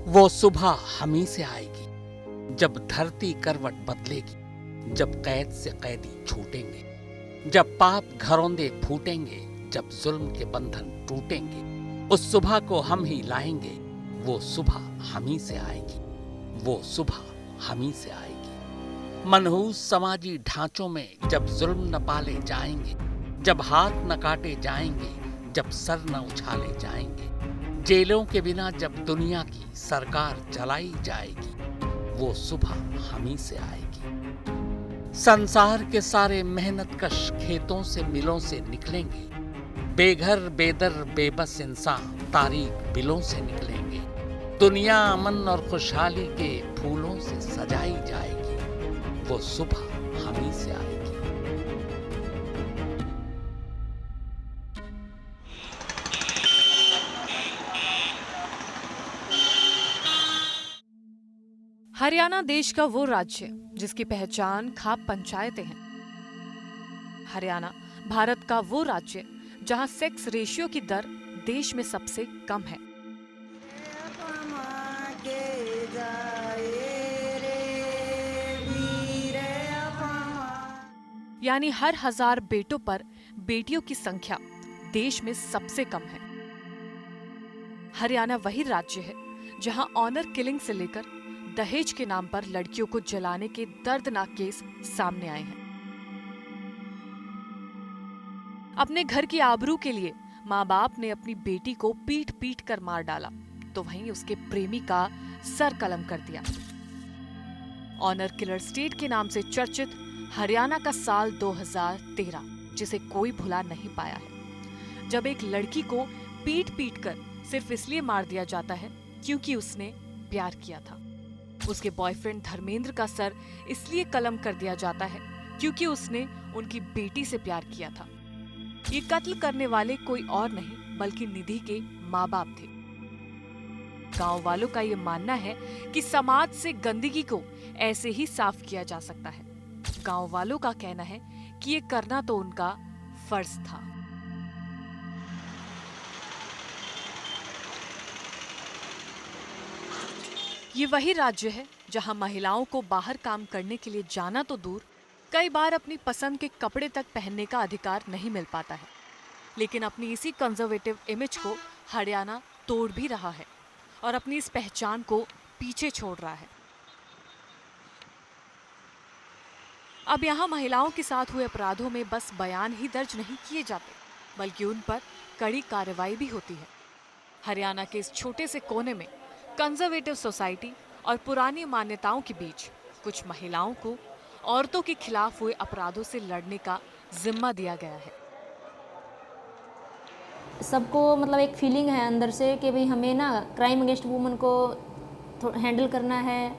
वो सुबह हमी से आएगी जब धरती करवट बदलेगी, जब कैद से कैदी छूटेंगे, जब पाप घरौंदे फूटेंगे, जब जुल्म के बंधन टूटेंगे। उस सुबह को हम ही लाएंगे, वो सुबह हमी से आएगी, वो सुबह हमी से आएगी। मनहूस समाजी ढांचों में जब जुल्म न पाले जाएंगे, जब हाथ न काटे जाएंगे, जब सर न उछाले जाएंगे, जेलों के बिना जब दुनिया की सरकार चलाई जाएगी, वो सुबह हमी से आएगी। संसार के सारे मेहनतकश खेतों से मिलों से निकलेंगे, बेघर बेदर बेबस इंसान तारीख बिलों से निकलेंगे। दुनिया अमन और खुशहाली के फूलों से सजाई जाएगी, वो सुबह हमी से आएगी। हरियाणा देश का वो राज्य जिसकी पहचान खाप पंचायतें हैं। हरियाणा भारत का वो राज्य जहां सेक्स रेशियो की दर देश में सबसे कम है। यानी हर 1000 बेटों पर बेटियों की संख्या देश में सबसे कम है। हरियाणा वही राज्य है जहां ऑनर किलिंग से लेकर दहेज के नाम पर लड़कियों को जलाने के दर्दनाक केस सामने आए हैं। अपने घर की आबरू के लिए माँ बाप ने अपनी बेटी को पीट पीट कर मार डाला, तो वहीं उसके प्रेमी का सर कलम कर दिया। ऑनर किलर स्टेट के नाम से चर्चित हरियाणा का साल 2013 जिसे कोई भुला नहीं पाया है, जब एक लड़की को पीट पीट कर सिर्फ इसलिए मार दिया जाता है क्योंकि उसने प्यार किया था। उसके बॉयफ्रेंड धर्मेंद्र का सर इसलिए कलम कर दिया जाता है क्योंकि उसने उनकी बेटी से प्यार किया था। ये कत्ल करने वाले कोई और नहीं बल्कि निधि के माँ बाप थे। गांव वालों का ये मानना है कि समाज से गंदगी को ऐसे ही साफ किया जा सकता है। गांव वालों का कहना है कि ये करना तो उनका फर्ज था। ये वही राज्य है जहां महिलाओं को बाहर काम करने के लिए जाना तो दूर, कई बार अपनी पसंद के कपड़े तक पहनने का अधिकार नहीं मिल पाता है। लेकिन अपनी इसी कंजर्वेटिव इमेज को हरियाणा तोड़ भी रहा है और अपनी इस पहचान को पीछे छोड़ रहा है। अब यहाँ महिलाओं के साथ हुए अपराधों में बस बयान ही दर्ज नहीं किए जाते, बल्कि उन पर कड़ी कार्रवाई भी होती है। हरियाणा के इस छोटे से कोने में कंजर्वेटिव सोसाइटी और पुरानी मान्यताओं के बीच कुछ महिलाओं को औरतों के खिलाफ हुए अपराधों से लड़ने का जिम्मा दिया गया है। सबको मतलब एक फीलिंग है अंदर से कि भाई हमें ना क्राइम अगेंस्ट वुमन को हैंडल करना है,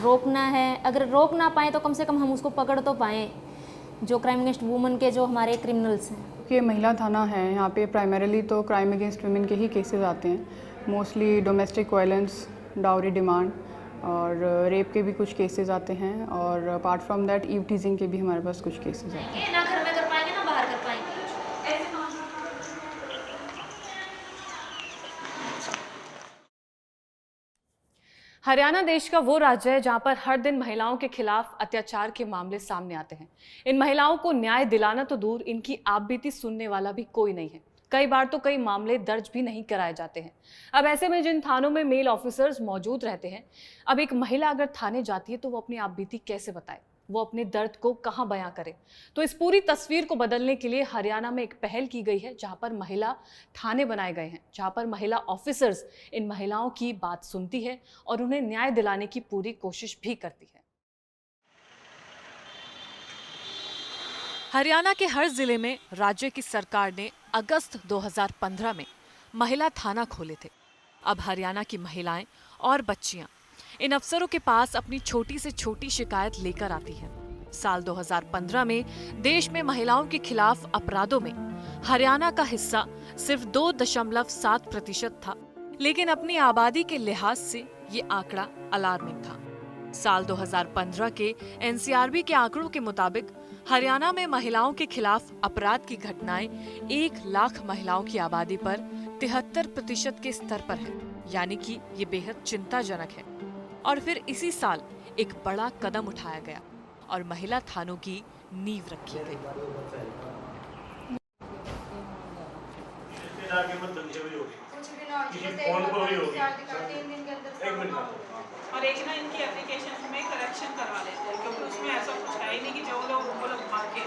रोकना है। अगर रोक ना पाए तो कम से कम हम उसको पकड़ तो पाएँ, जो क्राइम अगेंस्ट वुमन के जो हमारे क्रिमिनल्स हैं। ये महिला थाना है, यहाँ पे प्राइमरीली तो क्राइम अगेंस्ट वुमेन के ही केसेस आते हैं। Mostly domestic violence, dowry demand और रेप के भी कुछ केसेस आते हैं, और apart from that eve teasing के भी हमारे पास कुछ केसेस आते हैं। ना घर में कर पाएंगे ना बाहर कर पाएंगे। हरियाणा देश का वो राज्य है जहां पर हर दिन महिलाओं के खिलाफ अत्याचार के मामले सामने आते हैं। इन महिलाओं को न्याय दिलाना तो दूर, इनकी आपबीती सुनने वाला भी कोई नहीं है। कई बार तो कई मामले दर्ज भी नहीं कराए जाते हैं। अब ऐसे में जिन थानों में मेल ऑफिसर्स मौजूद रहते हैं, अब एक महिला अगर थाने जाती है तो वो अपनी आपबीती कैसे बताए, वो अपने दर्द को कहां बयां करे। तो इस पूरी तस्वीर को बदलने के लिए हरियाणा में एक पहल की गई है, जहां पर महिला थाने बनाए गए हैं, जहां पर महिला ऑफिसर्स इन महिलाओं की बात सुनती है और उन्हें न्याय दिलाने की पूरी कोशिश भी करती है। हरियाणा के हर जिले में राज्य की सरकार ने अगस्त 2015 में महिला थाना खोले थे। अब हरियाणा की महिलाएं और बच्चियां इन अफसरों के पास अपनी छोटी से छोटी शिकायत लेकर आती हैं। साल 2015 में देश में महिलाओं के खिलाफ अपराधों में हरियाणा का हिस्सा सिर्फ 2.7% था, लेकिन अपनी आबादी के लिहाज से ये आंकड़ा अलार्मिंग था। साल 2015 के एनसीआरबी के आंकड़ों के मुताबिक हरियाणा में महिलाओं के खिलाफ अपराध की घटनाएं 1 लाख महिलाओं की आबादी पर 73% के स्तर पर है। यानी कि ये बेहद चिंताजनक है। और फिर इसी साल एक बड़ा कदम उठाया गया और महिला थानों की नींव रखी गई। और एक ना इनकी एप्लीकेशन में करेक्शन करवा लेते हैं, क्योंकि उसमें ऐसा कुछ है ही नहीं कि जो लोग उनको लोग भाग के।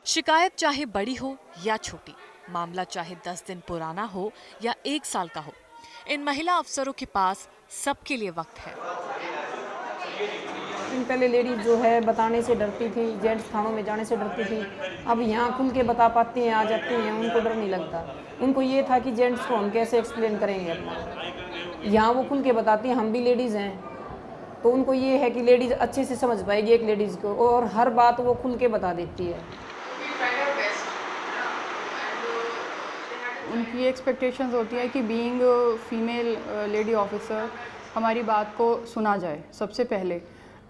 शिकायत चाहे बड़ी हो या छोटी, मामला चाहे 10 दिन पुराना हो या 1 साल का हो, इन महिला अफसरों के पास सबके लिए वक्त है। पहले लेडीज जो है बताने से डरती थी, जेंट्स थानों में जाने से डरती थी। अब यहाँ खुल के बता पाती हैं, आ जाती हैं, उनको डर नहीं लगता। उनको ये था कि जेंट्स को हम कैसे एक्सप्लेन करेंगे अपना। यहाँ वो खुल के बताती हैं, हम भी लेडीज़ हैं, तो उनको ये है कि लेडीज़ अच्छे से समझ पाएगी एक लेडीज़ को, और हर बात वो खुल के बता देती है। उनकी एक्सपेक्टेशंस होती है कि बीइंग फीमेल लेडी ऑफिसर हमारी बात को सुना जाए सबसे पहले,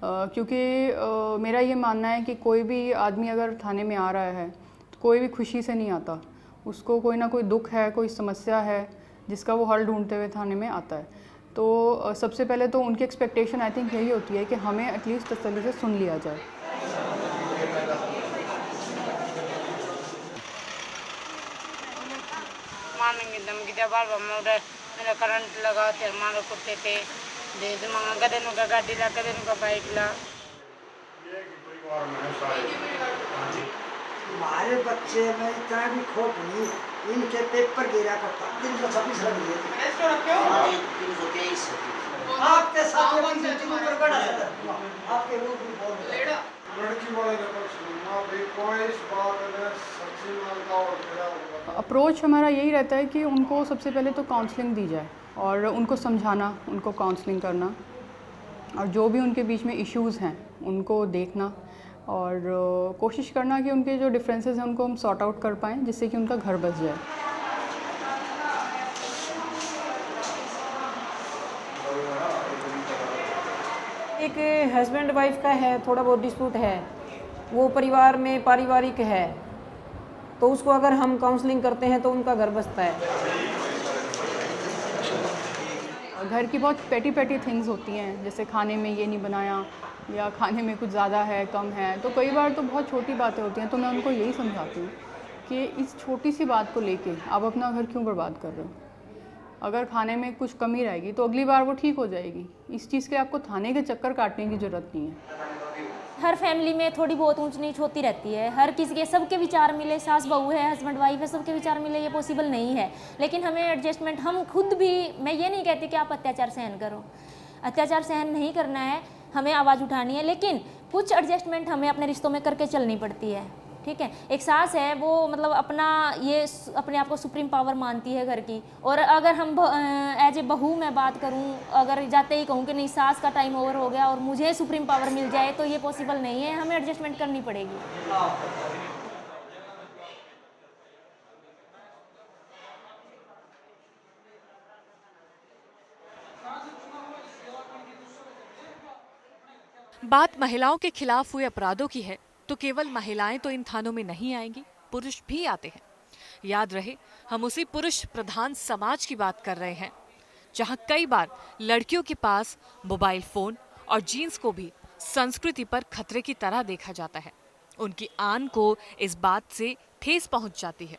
क्योंकि मेरा ये मानना है कि कोई भी आदमी अगर थाने में आ रहा है तो कोई भी खुशी से नहीं आता, उसको कोई ना कोई दुख है, कोई समस्या है जिसका वो हल ढूंढते हुए थाने में आता है। तो सबसे पहले तो उनकी एक्सपेक्टेशन आई थिंक यही होती है कि हमें एटलीस्ट तसल्ली से सुन लिया जाए। मानेंगे धमकी दे बार बार मेरा करंट लगा थे, मारो कुत्ते थे दे दे मंगा कदे नु का गाड़ी ला, कदे नु का बाइक ला। ये कि परिवार में सारे हमारे बच्चे में इतना भी खोट नहीं, इनके पेपर गिरा करता 326 रख दिए थे। इसको रखो 323 आपके साथ में ऊपर बड़ा है, आपके रूप भी बोल लेड़ा लड़की वाले के पक्ष में ना भी कोई इस बात में सच्ची मान का और मेरा अप्रोच हमारा यही रहता है कि उनको सबसे पहले तो काउंसलिंग दी जाए और उनको समझाना, उनको काउंसलिंग करना, और जो भी उनके बीच में इश्यूज़ हैं उनको देखना और कोशिश करना कि उनके जो डिफरेंसेस हैं उनको हम सॉर्ट आउट कर पाएँ, जिससे कि उनका घर बस जाए। एक हस्बैंड वाइफ का है, थोड़ा बहुत डिस्प्यूट है, वो परिवार में पारिवारिक है, तो उसको अगर हम काउंसलिंग करते हैं तो उनका घर बसता है। घर की बहुत पेटी पेटी थिंग्स होती हैं, जैसे खाने में ये नहीं बनाया या खाने में कुछ ज़्यादा है, कम है, तो कई बार तो बहुत छोटी बातें होती हैं। तो मैं उनको यही समझाती हूँ कि इस छोटी सी बात को लेके आप अपना घर क्यों बर्बाद कर रहे हो। अगर खाने में कुछ कमी रहेगी तो अगली बार वो ठीक हो जाएगी। इस चीज़ के आपको थाने के चक्कर काटने की ज़रूरत नहीं है। हर फैमिली में थोड़ी बहुत ऊंच नीच होती रहती है, हर किसी के सबके विचार मिले, सास बहू है, हस्बैंड वाइफ है, सबके विचार मिले ये पॉसिबल नहीं है। लेकिन हमें एडजस्टमेंट, हम खुद भी, मैं ये नहीं कहती कि आप अत्याचार सहन करो, अत्याचार सहन नहीं करना है, हमें आवाज़ उठानी है, लेकिन कुछ एडजस्टमेंट हमें अपने रिश्तों में करके चलनी पड़ती है। ठीक है, एक सास है वो मतलब अपने आप को सुप्रीम पावर मानती है घर की, और अगर हम एज ए बहू मैं बात करूं, अगर जाते ही कहूं कि नहीं सास का टाइम ओवर हो गया और मुझे सुप्रीम पावर मिल जाए, तो ये पॉसिबल नहीं है, हमें एडजस्टमेंट करनी पड़ेगी। बात महिलाओं के खिलाफ हुए अपराधों की है तो केवल महिलाएं तो इन थानों में नहीं आएंगी, पुरुष भी आते हैं। याद रहे, हम उसी पुरुष प्रधान समाज की बात कर रहे हैं जहां कई बार लड़कियों के पास मोबाइल फोन और जीन्स को भी संस्कृति पर खतरे की तरह देखा जाता है। उनकी आन को इस बात से ठेस पहुंच जाती है।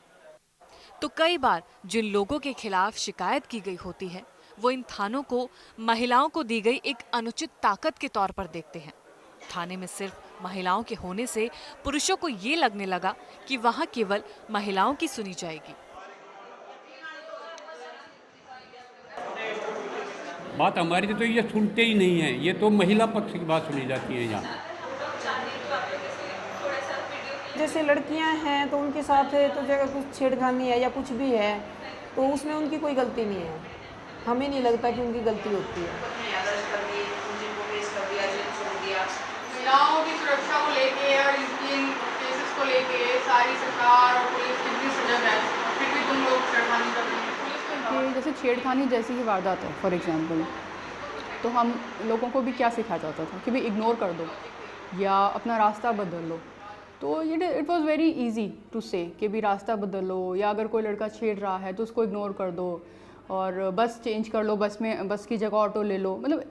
तो कई बार जिन लोगों के खिलाफ शिकायत की गई होती है वो इन थानों को महिलाओं को दी गई एक अनुचित ताकत के तौर पर देखते हैं। थाने में सिर्फ महिलाओं के होने से पुरुषों को ये लगने लगा कि वहां केवल महिलाओं की सुनी जाएगी। बात हमारी तो ये सुनते ही नहीं है, ये तो महिला पक्ष की बात सुनी जाती है यहाँ। जैसे लड़कियां हैं तो उनके साथ तो जगह कुछ छेड़खानी है या कुछ भी है तो उसमें उनकी कोई गलती नहीं है, हमें नहीं लगता कि उनकी गलती होती है। महिलाओं की सुरक्षा को लेके और इन केसेस को लेके सारी सरकार और पुलिस कितनी सजग है, फिर भी तुम लोग छेड़खानी कर रही हैं। कि जैसे छेड़खानी जैसी ही वारदात है फॉर एग्जांपल, तो हम लोगों को भी क्या सिखाया जाता था कि भाई इग्नोर कर दो या अपना रास्ता बदल लो। तो it was very easy to say कि भी रास्ता बदलो, या अगर कोई लड़का छेड़ रहा है तो उसको इग्नोर कर दो और बस चेंज कर लो, बस की जगह ऑटो ले लो। मतलब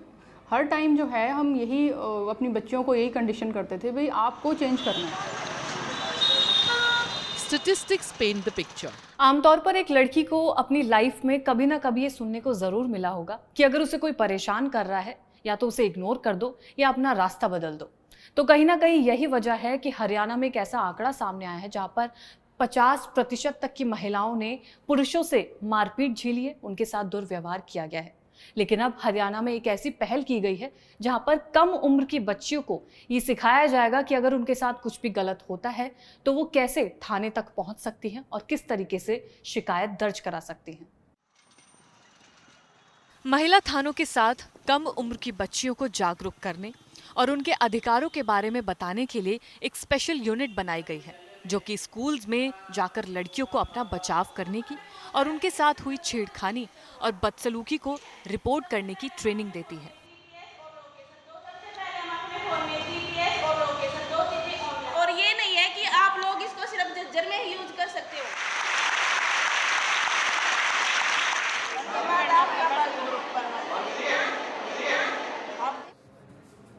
हर टाइम जो है हम यही अपनी बच्चियों को यही कंडीशन करते थे, भाई आपको चेंज करना है। Statistics paint the picture. आमतौर पर एक लड़की को अपनी लाइफ में कभी ना कभी ये सुनने को ज़रूर मिला होगा कि अगर उसे कोई परेशान कर रहा है या तो उसे इग्नोर कर दो या अपना रास्ता बदल दो। तो कहीं ना कहीं यही वजह है कि हरियाणा में एक ऐसा आंकड़ा सामने आया है जहाँ पर 50% तक की महिलाओं ने पुरुषों से मारपीट झेली है, उनके साथ दुर्व्यवहार किया गया है। लेकिन अब हरियाणा में एक ऐसी पहल की गई है जहां पर कम उम्र की बच्चियों को ये सिखाया जाएगा कि अगर उनके साथ कुछ भी गलत होता है तो वो कैसे थाने तक पहुंच सकती हैं और किस तरीके से शिकायत दर्ज करा सकती हैं। महिला थानों के साथ कम उम्र की बच्चियों को जागरूक करने और उनके अधिकारों के बारे में बताने के लिए एक स्पेशल यूनिट बनाई गई है जो कि स्कूल्स में जाकर लड़कियों को अपना बचाव करने की और उनके साथ हुई छेड़खानी और बदसलूकी को रिपोर्ट करने की ट्रेनिंग देती है। और ये नहीं है कि आप लोग इसको सिर्फ जज्जर में ही यूज कर सकते हो।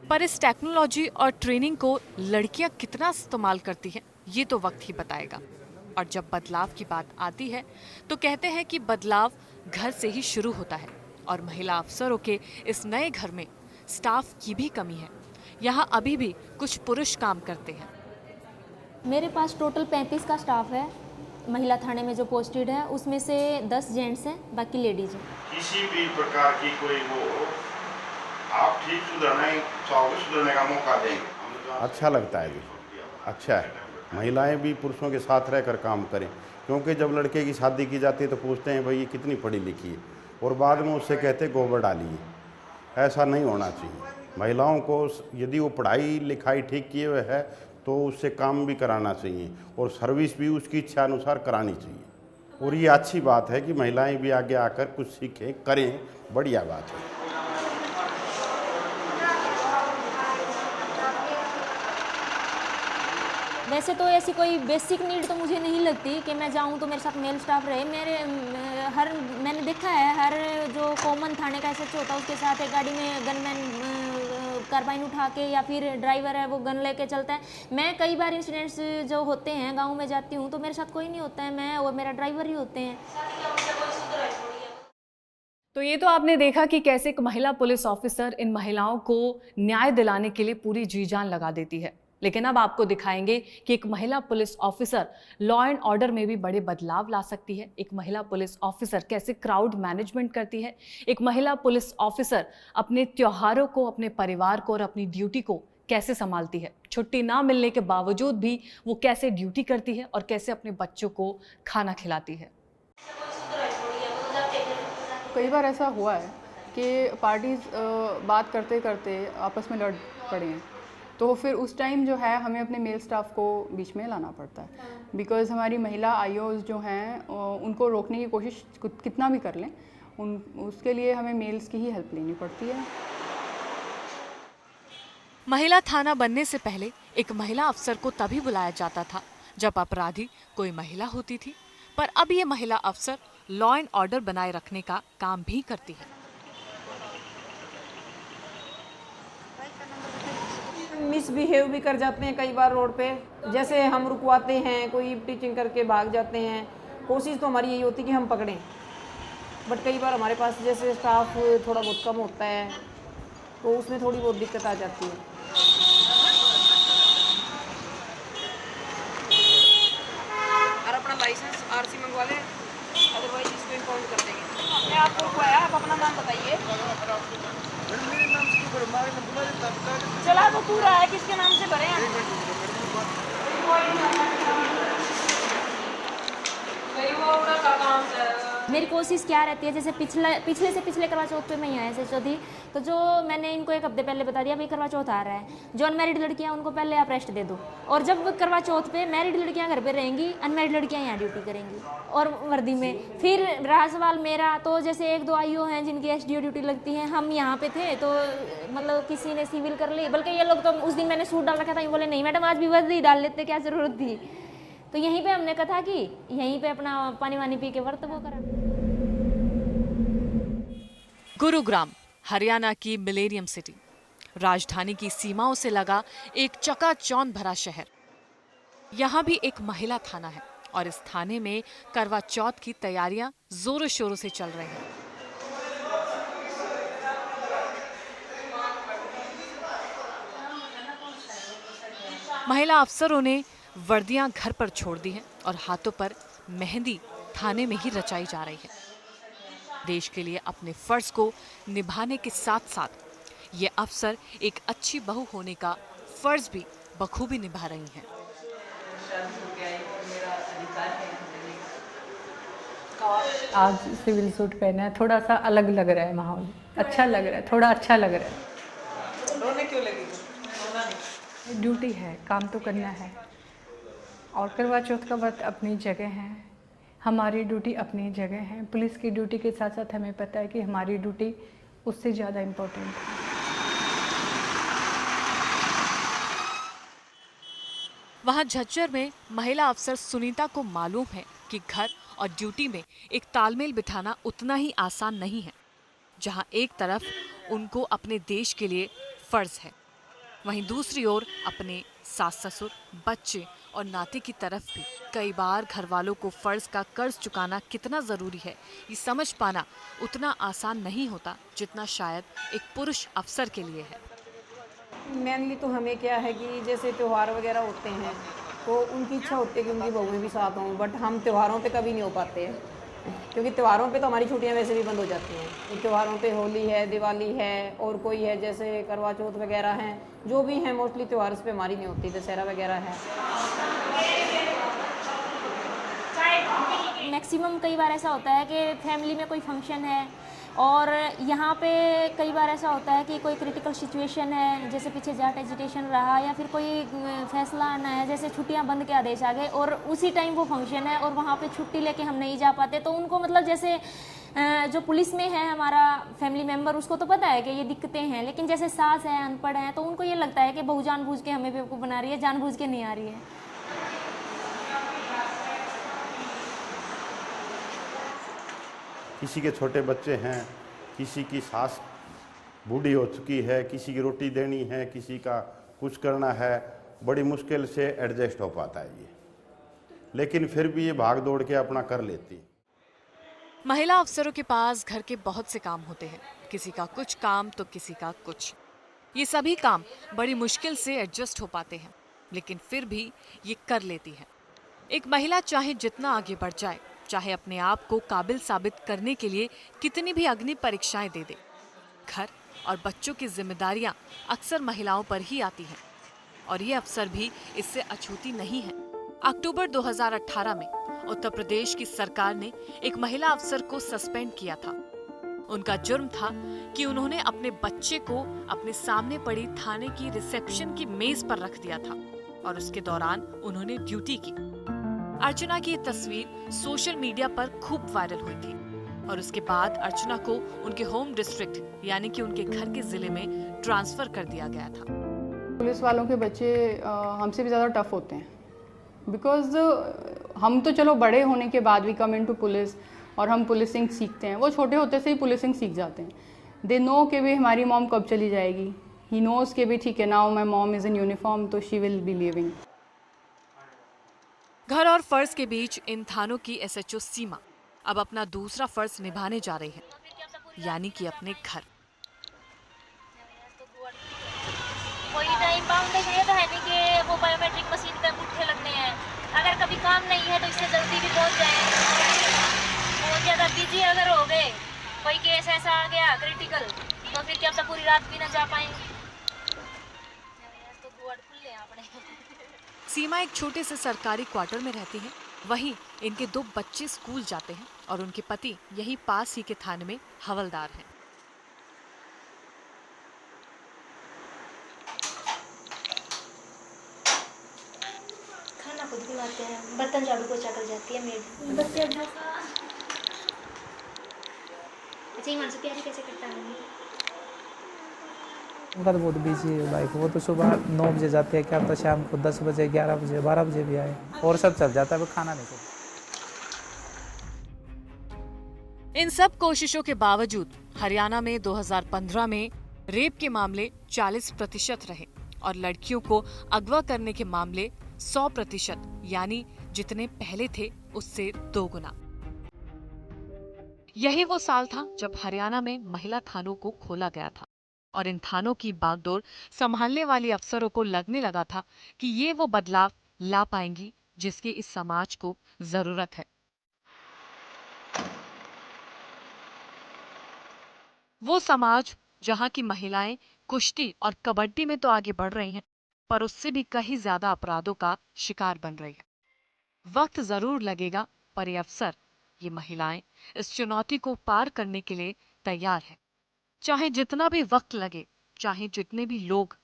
पर इस टेक्नोलॉजी और ट्रेनिंग को लड़कियां कितना इस्तेमाल करती हैं ये तो वक्त ही बताएगा। और जब बदलाव की बात आती है तो कहते हैं कि बदलाव घर से ही शुरू होता है और महिला अफसरों के इस नए घर में स्टाफ की भी कमी है। यहाँ अभी भी कुछ पुरुष काम करते हैं। मेरे पास टोटल 35 का स्टाफ है महिला थाने में जो पोस्टेड है, उसमें से 10 जेंट्स हैं, बाकी लेडीज हैं। किसी भी प्रकार की कोई वो आप ठीक सुधरना चाहोगे, सुधरने का मौका देंगे। अच्छा लगता है जी, अच्छा है। महिलाएं भी पुरुषों के साथ रहकर काम करें, क्योंकि जब लड़के की शादी की जाती है तो पूछते हैं भाई ये कितनी पढ़ी लिखी है, और बाद में उससे कहते गोबर डालिए। ऐसा नहीं होना चाहिए। महिलाओं को यदि वो पढ़ाई लिखाई ठीक किए हुए है तो उससे काम भी कराना चाहिए और सर्विस भी उसकी इच्छा अनुसार करानी चाहिए। और ये अच्छी बात है कि महिलाएं भी आगे आकर कुछ सीखें, करें, बढ़िया बात है। वैसे तो ऐसी कोई बेसिक नीड तो मुझे नहीं लगती कि मैं जाऊं तो मेरे साथ मेल स्टाफ रहे। मैंने देखा है हर जो कॉमन थाने का SHO होता है उसके साथ एक गाड़ी में गनमैन कार्बाइन उठा के या फिर ड्राइवर है वो गन लेके चलता है। मैं कई बार इंसिडेंट्स जो होते हैं गाँव में जाती हूँ तो मेरे साथ कोई नहीं होता है, मैं और मेरा ड्राइवर ही होते हैं। तो ये तो आपने देखा कि कैसे एक महिला पुलिस ऑफिसर इन महिलाओं को न्याय दिलाने के लिए पूरी जी जान लगा देती है। लेकिन अब आपको दिखाएंगे कि एक महिला police officer law and order में भी बड़े बदलाव ला सकती है। एक महिला पुलिस ऑफिसर कैसे क्राउड मैनेजमेंट करती है। एक महिला पुलिस ऑफिसर अपने त्योहारों को, अपने परिवार को और अपनी ड्यूटी को कैसे संभालती है। छुट्टी ना मिलने के बावजूद भी वो कैसे ड्यूटी करती है और कैसे अपने बच्चों को खाना खिलाती है। कई बार ऐसा हुआ है कि पार्टीज बात करते करते आपस में लड़ पड़े हैं, तो फिर उस टाइम जो है हमें अपने मेल स्टाफ को बीच में लाना पड़ता है। बिकॉज़ हमारी महिला IOs जो हैं उनको रोकने की कोशिश कितना भी कर लें, उसके लिए हमें मेल्स की ही हेल्प लेनी पड़ती है। महिला थाना बनने से पहले एक महिला अफसर को तभी बुलाया जाता था जब अपराधी कोई महिला होती थी, पर अब ये महिला अफसर लॉ एंड ऑर्डर बनाए रखने का काम भी करती है। मिसबिहेव भी कर जाते हैं कई बार रोड पे, जैसे हम रुकवाते हैं, कोई टीचिंग करके भाग जाते हैं। कोशिश तो हमारी यही होती है कि हम पकड़ें, बट कई बार हमारे पास जैसे स्टाफ थोड़ा बहुत कम होता है तो उसमें थोड़ी बहुत दिक्कत आ जाती है। और अपना लाइसेंस RC मंगवा लें, अदरवाइज इसको इम्पाउंड कर देंगे। मैं आपको रुकवाया, आप अपना नाम बताइए। चला तो पूरा है, किसके नाम से भरे हैं? मेरी कोशिश क्या रहती है, जैसे पिछले से पिछले करवा चौथ पे मैं यहाँ से थी, तो जो मैंने इनको एक हफ्ते पहले बता दिया भाई करवा चौथ आ रहा है, जो अनमैरिड लड़कियाँ उनको पहले आप रेस्ट दे दो, और जब करवा चौथ पे मैरिड लड़कियाँ घर पे रहेंगी, अनमैरिड लड़कियाँ यहाँ ड्यूटी करेंगी और वर्दी में। फिर रहा सवाल मेरा, तो जैसे 1-2 आईओ हैं जिनकी SDO ड्यूटी लगती है, हम यहाँ पे थे तो मतलब किसी ने सिविल कर ली, बल्कि ये लोग तो उस दिन मैंने सूट डाल रखा था, ये बोले नहीं मैडम आज भी वर्दी डाल लेते, क्या ज़रूरत थी। तो यहीं पे हमने कथा की, यहीं पे अपना पानी वानी पी के व्रत वो करा। गुरुग्राम हरियाणा की मिलेनियम सिटी, राजधानी की सीमाओं से लगा एक चकाचौंध भरा शहर। यहाँ भी एक महिला थाना है और इस थाने में करवा चौथ की तैयारियां जोरों शोरों से चल रही हैं। महिला अफसरों ने वर्दियां घर पर छोड़ दी हैं और हाथों पर मेहंदी थाने में ही रचाई जा रही है। देश के लिए अपने फर्ज को निभाने के साथ साथ ये अफसर एक अच्छी बहू होने का फर्ज भी बखूबी निभा रही हैं। आज सिविल सूट पहना है, थोड़ा सा अलग लग रहा है माहौल, अच्छा लग रहा है, थोड़ा अच्छा लग रहा है। रोने क्यों लगी? रोना नहीं। ड्यूटी है, काम तो करना है, और करवा चौथ का व्रत अपनी जगह है, हमारी ड्यूटी अपनी जगह है। पुलिस की ड्यूटी के साथ साथ हमें पता है कि हमारी ड्यूटी उससे ज़्यादा इम्पोर्टेंट है। वहां झज्जर में महिला अफसर सुनीता को मालूम है कि घर और ड्यूटी में एक तालमेल बिठाना उतना ही आसान नहीं है। जहां एक तरफ उनको अपने देश के लिए फर्ज है, वहीं दूसरी ओर अपने सास ससुर, बच्चे और नाते की तरफ भी। कई बार घर वालों को फर्ज का कर्ज चुकाना कितना ज़रूरी है ये समझ पाना उतना आसान नहीं होता जितना शायद एक पुरुष अफसर के लिए है। मेनली तो हमें क्या है कि जैसे त्यौहार वगैरह होते हैं तो उनकी इच्छा होती है कि उनकी बहुएं भी साथ हों, बट हम त्योहारों पे कभी नहीं हो पाते हैं, क्योंकि त्योहारों पे तो हमारी छुट्टियां वैसे भी बंद हो जाती हैं। त्योहारों पे होली है, दिवाली है और कोई है जैसे करवा चौथ वगैरह हैं, जो भी हैं मोस्टली त्यौहार इस पे हमारी नहीं होती, दशहरा वगैरह है। मैक्सिमम कई बार ऐसा होता है कि फैमिली में कोई फंक्शन है और यहाँ पे कई बार ऐसा होता है कि कोई क्रिटिकल सिचुएशन है, जैसे पीछे जाट एजिटेशन रहा या फिर कोई फैसला आना है, जैसे छुट्टियाँ बंद के आदेश आ गए और उसी टाइम वो फंक्शन है और वहाँ पे छुट्टी लेके हम नहीं जा पाते, तो उनको मतलब जैसे जो पुलिस में है हमारा फैमिली मेम्बर, उसको तो पता है कि ये दिक्कतें हैं, लेकिन जैसे सास है, अनपढ़ है, तो उनको ये लगता है कि बहू जानबूझ के हमें बेवकूफ़ बना रही है, जानबूझ के नहीं आ रही है। किसी के छोटे बच्चे हैं, किसी की सास बूढ़ी हो चुकी है, किसी की रोटी देनी है, किसी का कुछ करना है, बड़ी मुश्किल से एडजस्ट हो पाता है ये, लेकिन फिर भी ये भाग दौड़ के अपना कर लेती है। महिला अफसरों के पास घर के बहुत से काम होते हैं, किसी का कुछ काम तो किसी का कुछ। ये सभी काम बड़ी मुश्किल से एडजस्ट हो पाते हैं, लेकिन फिर भी ये कर लेती है। एक महिला चाहे जितना आगे बढ़ जाए, चाहे अपने आप को काबिल साबित करने के लिए कितनी भी अग्नि परीक्षाएं दे दे, घर और बच्चों की जिम्मेदारियां अक्सर महिलाओं पर ही आती हैं और ये अफसर भी इससे अछूती नहीं है। अक्टूबर 2018 में उत्तर प्रदेश की सरकार ने एक महिला अफसर को सस्पेंड किया था। उनका जुर्म था कि उन्होंने अपने बच्चे को अपने सामने पड़ी थाने की रिसेप्शन की मेज पर रख दिया था और उसके दौरान उन्होंने ड्यूटी की। अर्चना की ये तस्वीर सोशल मीडिया पर खूब वायरल हुई थी और उसके बाद अर्चना को उनके होम डिस्ट्रिक्ट यानी कि उनके घर के जिले में ट्रांसफर कर दिया गया था। पुलिस वालों के बच्चे हमसे भी ज़्यादा टफ होते हैं, बिकॉज हम तो चलो बड़े होने के बाद भी कम इनटू पुलिस और हम पुलिसिंग सीखते हैं, वो छोटे होते से ही पुलिसिंग सीख जाते हैं। दे नो कि भी हमारी मॉम कब चली जाएगी, ही नोज के भी ठीक है now my mom is in uniform तो शी विल बी लिविंग। घर और फर्ज के बीच इन थानों की SHO सीमा अब अपना दूसरा फर्ज निभाने जा रही है, यानी कि अपने घर। कोई टाइम बाउंड ये तो है नहीं कि वो बायोमेट्रिक मशीन पे अंगूठे लगने हैं, अगर कभी काम नहीं है तो इससे जल्दी भी पहुंच जाए। बहुत ज़्यादा बिजी अगर हो गए, कोई केस ऐसा आ गया क्रिटिकल, तो फिर क्या पूरी रात भी ना जा पाएंगे। सीमा एक छोटे से सरकारी क्वार्टर में रहती है वहीं इनके 2 बच्चे स्कूल जाते हैं और उनके पति यही पास ही के थाने में हवलदार हैं। खाना खुद बनाते हैं, बर्तन झाड़ू पोछा कर जाती है मेड। बच्चे अच्छा ईमान से प्यारी कैसे करता है? उनका तो बहुत बिजी है लाइफ। वो तो सुबह 9 बजे जाते हैं, क्या पता शाम को 10 बजे 11 बजे 12 बजे भी आए, और सब चल जाता है, वो खाना नहीं खाता। इन सब कोशिशों के बावजूद हरियाणा में 2015 में रेप के मामले 40% रहे और लड़कियों को अगवा करने के मामले 100%, यानी जितने पहले थे उससे 2 गुना। यही वो साल था जब हरियाणा में महिला थानों को खोला गया था और इन थानों की बागडोर संभालने वाली अफसरों को लगने लगा था कि ये वो बदलाव ला पाएंगी जिसकी इस समाज को जरूरत है। वो समाज जहां की महिलाएं कुश्ती और कबड्डी में तो आगे बढ़ रही हैं, पर उससे भी कहीं ज्यादा अपराधों का शिकार बन रही है। वक्त जरूर लगेगा, पर ये अफसर, ये महिलाएं इस चुनौती को पार करने के लिए तैयार है। चाहे जितना भी वक्त लगे, चाहे जितने भी लोग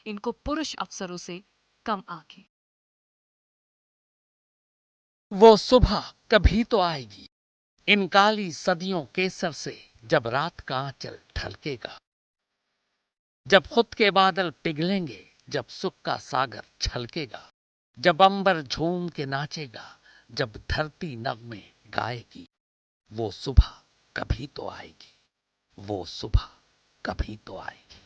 इनको पुरुष अफसरों से कम आंकें। वो सुबह कभी तो आएगी इन काली सदियों केसर से, जब रात का आंचल ढलकेगा, जब खुद के बादल पिघलेंगे, जब सुख का सागर छलकेगा, जब अंबर झूम के नाचेगा, जब धरती नगमे गाएगी। वो सुबह कभी तो आएगी, वो सुबह कभी तो आएगी।